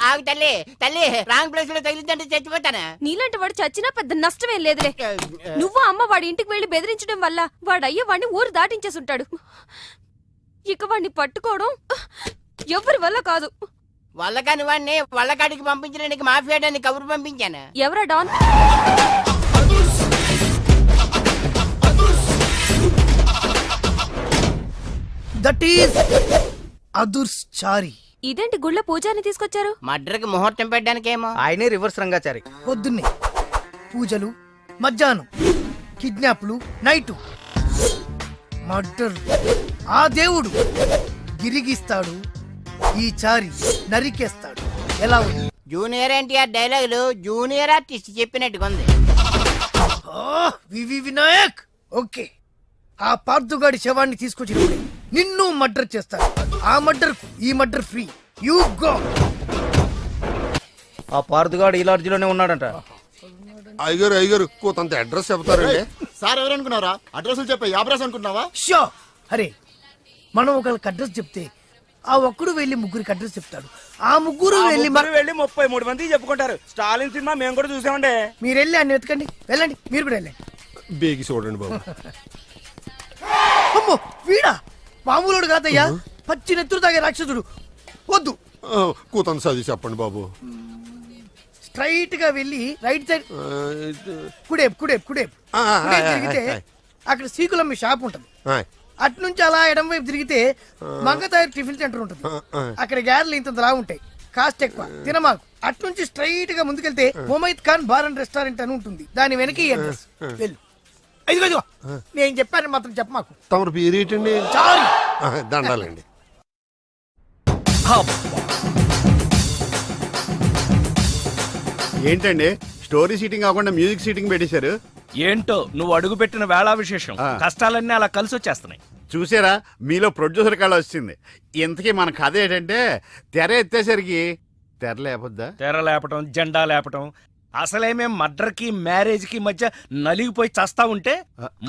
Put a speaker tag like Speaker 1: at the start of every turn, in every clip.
Speaker 1: ఆగు తల్లి తల్లి రాంగ్ ప్లేస్ లో తగిలిందంటే చచ్చిపోతానా?
Speaker 2: నీలాంటి వాడు చచ్చినా పెద్ద నష్టమేం లేదులే. నువ్వు అమ్మ వాడి ఇంటికి వెళ్లి బెదిరించడం వల్ల వాడయ్య వాడిని ఊరు దాటించేసుంటాడు. ఇక వాడిని పట్టుకోవడం ఎవరి వల్ల కాదు.
Speaker 1: వల్లకాని వాడిని వల్లకాడికి పంపించడానికి మాఫియాడాన్ని కబురు పంపించాను.
Speaker 2: ఎవరా డాన్?
Speaker 3: That is అదుర్చారి.
Speaker 2: ఇదేంటి గుళ్ళ పూజాని తీసుకొచ్చారు?
Speaker 1: మడ్రకి ముహూర్తం పెట్టడానికేమో.
Speaker 4: ఆయనే రివర్స్ రంగాచారి.
Speaker 3: పొద్దున్నే పూజలు, మధ్యాహ్నం కిడ్నాప్లు, నైటు మర్డర్. ఆ దేవుడు గిరిగిస్తాడు, ఈ చారి నరికేస్తాడు. ఎలా ఉంది?
Speaker 1: జూనియర్ ఎన్టీఆర్ డైలాగులు జూనియర్ ఆర్టిస్ట్ చెప్పినట్టుగా ఉంది.
Speaker 3: వివి వినాయక్. ఓకే, ఆ పార్థుగాడి శవాన్ని తీసుకొచ్చినప్పుడే నిన్ను మర్డర్ చేస్తారు. ఆ మర్డర్ ఈ మర్డర్ ఫ్రీ. You go.
Speaker 4: ఆ పార్థుగాడు ఈ లాడ్జిలోనే ఉన్నాడంట.
Speaker 5: అయ్యగారు కొంత అడ్రస్ చెప్తారండి.
Speaker 6: సార్ ఎవరనుకున్నారా? అడ్రస్లు చెప్పే యాబ్రాస్ అనుకున్నావా?
Speaker 3: షో. అరే, మనం ఒకరికి అడ్రస్ చెప్తే ఆ ఒక్కడు వెళ్ళి ముగ్గురికి అడ్రస్ చెప్తాడు. ఆ ముగ్గురు వెళ్ళి
Speaker 4: 33 మంది చెప్పుకుంటారు. స్టాలిన్ సినిమా మేము కూడా చూసామండి.
Speaker 3: మీరు వెళ్ళి అన్ని వెతకండి. వెళ్ళండి, మీరు కూడా వెళ్ళండి.
Speaker 5: బేగి చూడండి బాబు.
Speaker 3: అమ్మో, వీడా? మామూలుడు కాదయ్యా, పచ్చి నెత్తురు తాగే రాక్షసుడు. వద్దు,
Speaker 5: కూతంత చదివి చెప్పండి బాబు.
Speaker 3: స్ట్రైట్ గా వెళ్ళి రైట్ సైడ్ కుడేపు కుడేపు కుడేపు తిరిగితే అక్కడ సీకులమ్మి షాప్ ఉంటది. అటు నుంచి అలా ఎడం వైపు తిరిగితే మంగతాయి టిఫిన్ సెంటర్ ఉంటుంది. అక్కడ గ్యారెలు ఇంత లా ఉంటాయి, కాస్ట్ ఎక్కువ, తినమాకు. అటు నుంచి స్ట్రైట్ గా ముందుకెళ్తే Mumaith Khan bar and restaurant అని ఉంటుంది. దాని వెనక ఈ అడ్రస్. వెళ్ళు. ఇదిగో నేను చెప్పాను మాత్రం చెప్పమాకు.
Speaker 5: తమరు పేరేటండి?
Speaker 3: చాలు,
Speaker 5: దండాలండి. ఏంటండి స్టోరీ సీటింగ్ కాకుండా మ్యూజిక్ సీటింగ్ పెట్టేశారు?
Speaker 7: ఏంటో నువ్వు అడుగు పెట్టిన వేళా విశేషం. కష్టాలన్నీ అలా కలిసి వచ్చేస్తున్నాయి.
Speaker 5: చూసారా, మీలో ప్రొడ్యూసర్ కళ వచ్చింది. ఇంతకీ మన కథ ఏంటంటే, తెర ఎత్తేసరికి తెర లేపొద్దా?
Speaker 7: తెర లేపటం, జెండా లేపటం. అసలేమే మర్డర్కి మ్యారేజ్కి మధ్య నలిగిపోయి చస్తా ఉంటే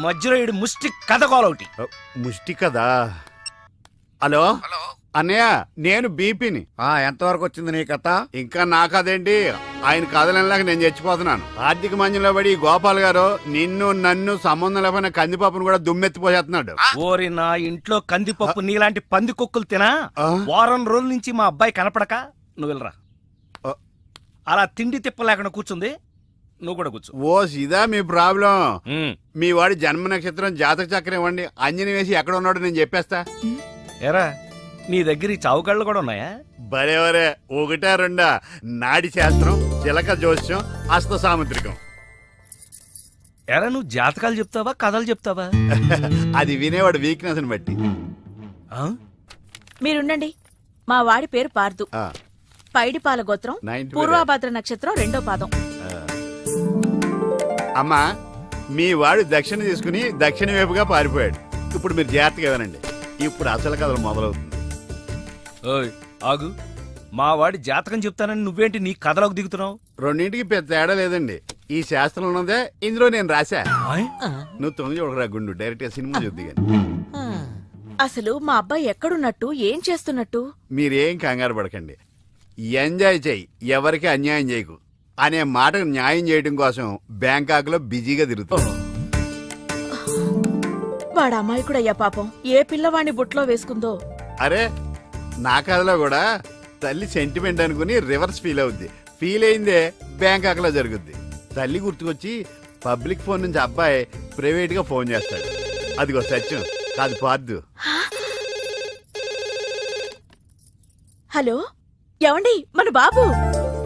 Speaker 7: మధ్యలో ఈడు ముష్టి కథ కోలొకటి.
Speaker 5: ముష్టి కదా. హలో అన్నయ్య, నేను బీపీని.
Speaker 4: ఎంతవరకు వచ్చింది నీ కథ?
Speaker 5: ఇంకా నా కథేంటి, ఆయన కథలలాగా నేను చచ్చిపోతున్నాను. ఆర్థిక మంజంలో పడి గోపాల్ గారు నిన్ను నన్ను సంబంధం లేకపోయినా కందిపప్పును కూడా దుమ్మెత్తిపోసేస్తున్నాడు.
Speaker 7: ఓరి నా ఇంట్లో కందిపప్పు నీలాంటి పంది కుక్కలు తినా వారం రోజుల నుంచి మా అబ్బాయి కనపడక నువ్వు వెళ్ళరా. అలా తిండి తిప్పలేకుండా కూర్చుంది, నువ్వు కూడా కూర్చో.
Speaker 5: ఓ ఇదా మీ ప్రాబ్లం? మీ వాడి జన్మ నక్షత్రం జాతక చక్రం ఇవ్వండి, అంజని వేసి ఎక్కడ ఉన్నాడో నేను చెప్పేస్తా.
Speaker 7: ఎరా, నీ దగ్గర ఈ చావుకళ్ళు కూడా ఉన్నాయా?
Speaker 5: బరేవరే, ఒకటా రెండా? నాడి శాస్త్రం, చిలక జోస్యం, హస్త సాముద్రికం.
Speaker 7: ఎరా, నువ్వు జాతకాలు చెప్తావా కథలు చెప్తావా?
Speaker 5: అది వినేవాడు వీక్నెస్ ని బట్టి.
Speaker 8: మీరుండండి. మా వాడి పేరు పార్దు, పైడిపాల గోత్రం, పూర్వభద్ర నక్షత్రం 2వ పాదం.
Speaker 5: అమ్మా, మీ వాడు దక్షిణ తీసుకుని దక్షిణ వైపుగా పారిపోయాడు. ఇప్పుడు మీరు జాగ్రత్తగా వినండి, ఇప్పుడు అసలు కథలు మొదలవుతుంది.
Speaker 7: ఓయ్ ఆగు, మా వాడి జాతకం చెప్తానని నువ్వేంటి నీ కథలోకి దిగుతున్నావు?
Speaker 5: రెండింటికి పెద్ద తేడా లేదండి. ఈ శాస్త్రం ఉన్నదే ఇందులో నేను రాశా. నువ్వు తొంగి చూడరా గుండు, డైరెక్ట్ గా సినిమా చూద్ది.
Speaker 8: అసలు మా అబ్బాయి ఎక్కడున్నట్టు, ఏం చేస్తున్నట్టు?
Speaker 5: మీరేం కంగారు పడకండి. ఎంజాయ్ చెయ్యి, ఎవరికి అన్యాయం చేయకు అనే మాటకు న్యాయం చేయడం కోసం బ్యాంకాక్ లో బిజీగా తిరుగుతాం.
Speaker 8: వాడు అమాయకుడయ్యా పాపం. ఏ పిల్లవాడిని బుట్లో వేసుకుందో.
Speaker 5: అరే, నా కథలో కూడా తల్లి సెంటిమెంట్ అనుకుని రివర్స్ ఫీల్ అవుద్ది. ఫీల్ అయిందే బ్యాంకాక్ లో జరుగుద్ది. తల్లి గుర్తుకొచ్చి పబ్లిక్ ఫోన్ నుంచి అబ్బాయి ప్రైవేట్ గా ఫోన్ చేస్తాడు. అదిగో సత్యం కాదు పార్దు.
Speaker 8: హలో, ఏమండి? మన బాబు.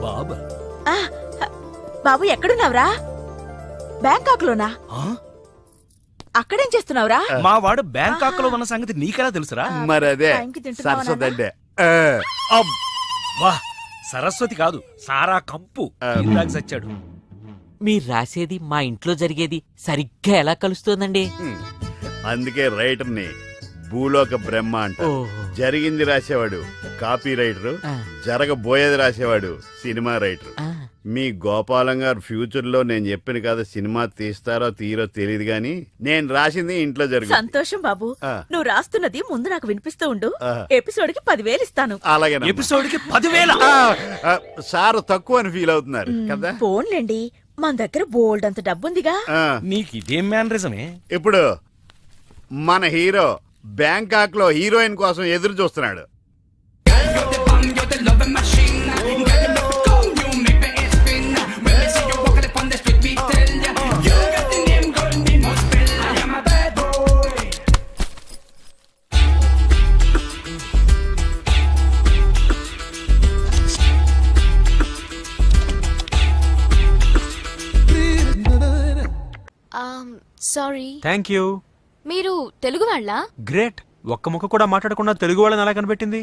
Speaker 7: బాబా?
Speaker 8: బాబు ఎక్కడున్నావురా? బ్యాంకాక్ లోనా? అక్కడేం చేస్తున్నావురా?
Speaker 7: మా వాడు బ్యాంకాక్ లో ఉన్న సంగతి నీకెలా తెలుసురా?
Speaker 5: మరదే సరస్వతి అంటే.
Speaker 7: వా, సరస్వతి కాదు, సారా కంపు. ఇందాక సచ్చాడు.
Speaker 9: మీరు రాసేది మా ఇంట్లో జరిగేది సరిగ్గా ఎలా కలుస్తోందండి?
Speaker 5: అందుకే రైటర్ ని భూలోక బ్రహ్మ అంట. జరిగింది రాసేవాడు కాపీ రైటర్, జరగబోయేది రాసేవాడు సినిమా రైటర్. మీ గోపాలం గారు ఫ్యూచర్లో నేను చెప్పిన కదా సినిమా తీస్తారో తీరో తెలియదు కానీ నేను రాసింది ఇంట్లో జరుగుతుంది.
Speaker 8: సంతోషం బాబు.
Speaker 5: ఆ.
Speaker 8: నువ్వు రాస్తున్నది ముందు నాకు వినిపిస్తూ ఉండు.
Speaker 5: ఆ.
Speaker 8: ఎపిసోడ్ కి 10,000 ఇస్తాను.
Speaker 5: అలాగే
Speaker 7: ఎపిసోడ్ కి 10,000.
Speaker 5: సార్ తక్కువ అని ఫీల్ అవుతున్నారు కదా.
Speaker 8: ఫోన్లేండి, మన దగ్గర బోల్డ్ అంత డబ్బుందిగా.
Speaker 5: ఆ,
Speaker 7: నీకు ఇదేం మేనరిజమే?
Speaker 5: ఇప్పుడు మన హీరో బ్యాంకాక్ లో హీరోయిన్ కోసం ఎదురు చూస్తున్నాడు.
Speaker 2: Sorry,
Speaker 10: thank you.
Speaker 2: మీరు తెలుగు వాళ్ళ?
Speaker 10: గ్రేట్. ఒక్క ముక్క కూడా మాట్లాడకుండా తెలుగు వాళ్ళని ఎలా కనిపెట్టింది?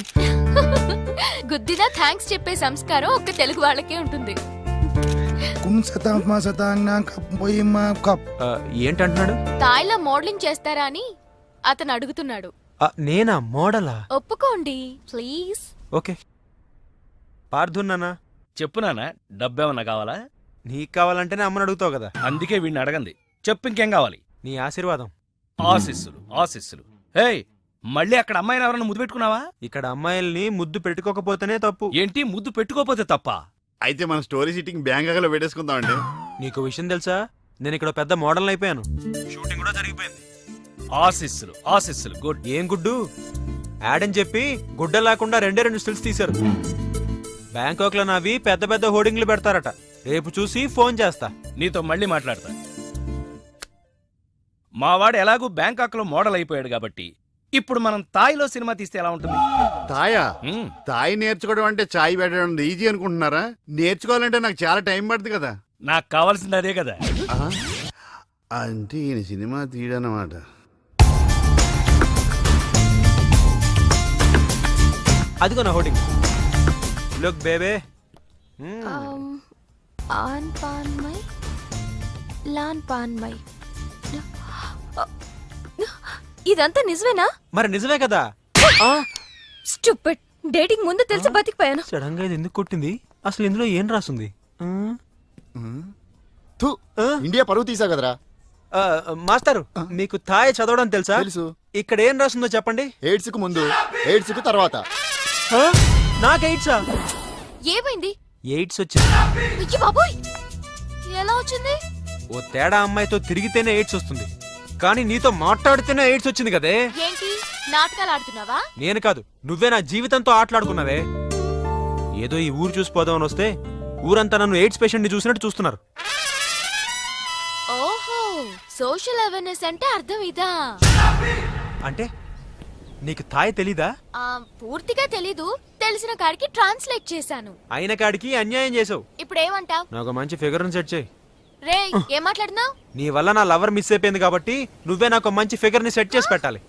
Speaker 2: గుద్దినా థ్యాంక్స్ చెప్పే సంస్కారం ఒక్క తెలుగు వాళ్ళకే ఉంటుంది.
Speaker 10: ఏంటంటున్నాడు?
Speaker 2: తాయిలా మోడలింగ్ చేస్తారా అని అతను అడుగుతున్నాడు.
Speaker 10: నేనా మోడలా?
Speaker 2: ఒప్పుకోండి ప్లీజ్.
Speaker 10: ఓకే. పార్థున్నానా?
Speaker 7: చెప్పునానా, డబ్బేమన్నా కావాలా?
Speaker 10: నీకు కావాలంటేనే అమ్మని అడుగుతావు కదా.
Speaker 7: అందుకే వీడిని అడగంది. చెప్పు, ఇంకేం కావాలి?
Speaker 10: నీ ఆశీర్వాదం.
Speaker 7: ఆశీస్సులు ఆశీస్సులు. హే, మళ్ళీ అక్కడ అమ్మాయిని ఎవరన్నా ముద్దు పెట్టుకున్నావా?
Speaker 10: ఇక్కడ అమ్మాయిల్ని ముద్దు పెట్టుకోకపోతేనే తప్పు.
Speaker 7: ఏంటి, ముద్దు పెట్టుకోపోతే తప్ప?
Speaker 5: అయితే మన స్టోరీ షూటింగ్ బ్యాంకాక్ లో పెట్టేసుకుందామండి.
Speaker 10: నీకు విషయం తెలుసా, నేను ఇక్కడ పెద్ద మోడల్ అయిపోయాను. షూటింగ్ కూడా జరిగిపోయింది.
Speaker 7: ఆశీస్సులు ఆశీస్సులు. గుడ్.
Speaker 10: ఏం గుడ్డు? యాడ్ అని చెప్పి గుడ్డ లేకుండా 2 స్టిల్స్ తీశారు. బ్యాంకాక్ లో నావి పెద్ద పెద్ద హోర్డింగ్లు పెడతారట. రేపు చూసి ఫోన్ చేస్తా.
Speaker 7: నీతో మళ్ళీ మాట్లాడతా. మావాడు ఎలాగూ బ్యాంకాక్ లో మోడల్ అయిపోయాడు కాబట్టి ఇప్పుడు మనం తాయిలో సినిమా తీస్తే ఎలా ఉంటుంది?
Speaker 5: తాయా?
Speaker 7: మ్మ్.
Speaker 5: తాయి నేర్చుకోవడం అంటే చాయ్ పెట్టడం ఈజీ అనుకుంటున్నారా? నేర్చుకోవాలంటే నాకు చాలా టైం పడుతుంది కదా.
Speaker 7: నాకు కావాల్సింది అదే కదా.
Speaker 5: ఆ? అంటే ఈయన సినిమా తీయడనమాట.
Speaker 10: అదిగో నా హోర్డింగ్. లుక్ బేబే.
Speaker 2: ఆన్ పాన్ మై లాన్ పాన్ మై. ఇదంతా నిజమేనా?
Speaker 10: మరి నిజమే కదా.
Speaker 2: స్టూపిడ్. డేటింగ్ ముందు తెలిసి బతికిపోయాను.
Speaker 10: సడన్ గా ఇది ఎందుకు కొట్టింది? అసలు ఇందులో ఏం రాసుంది?
Speaker 6: థు, ఇండియా పరువు తీసా కదరా.
Speaker 10: మాస్టర్, మీకు థాయ్ చదవడం తెలుసా?
Speaker 6: తెలుసు.
Speaker 10: ఇక్కడ ఏం రాస్తుందో చెప్పండి.
Speaker 6: ఎయిడ్స్ కు ముందు, ఎయిడ్స్ కు తర్వాత.
Speaker 10: నాకు ఎయిడ్సా?
Speaker 2: ఏమైంది?
Speaker 10: ఎయిడ్స్ వచ్చింది.
Speaker 2: అయ్య బాబోయ్, ఎలా వచ్చింది?
Speaker 10: ఓ తేడా అమ్మాయితో తిరిగితేనే ఎయిడ్స్ వస్తుంది, కానీ నీతో మాట్లాడితేనే ఎయిడ్స్ వచ్చింది కదే.
Speaker 2: ఏంటి నాటకాలు ఆడుతున్నావా?
Speaker 10: నేను కాదు, నువ్వే నా జీవితంతో ఆటలాడుకున్నావే. ఏదో ఈ ఊరు చూసిపోదామని వస్తే ఊరంతా నన్ను ఎయిడ్స్ పేషెంట్ ని చూసినట్టు చూస్తున్నారు.
Speaker 2: ఓహో, సోషల్ అవేర్నెస్ అంటే అర్థం ఇదా?
Speaker 10: అంటే నీకు థాయ్ తెలీదా?
Speaker 2: పూర్తిగా తెలీదు, తెలిసిన కాడికి ట్రాన్స్లేట్ చేశాను.
Speaker 10: అయిన కాడికి అన్యాయం చేసావు.
Speaker 2: ఇప్పుడు ఏమంటావ్?
Speaker 10: నాకు మంచి ఫిగర్ సెట్ చేయి.
Speaker 2: రే, ఏం మాట్లాడినావు?
Speaker 10: నీ వల్ల నా లవర్ మిస్ అయిపోయింది కాబట్టి నువ్వే నాకు మంచి ఫిగర్ ని సెట్ చేసి పెట్టాలి.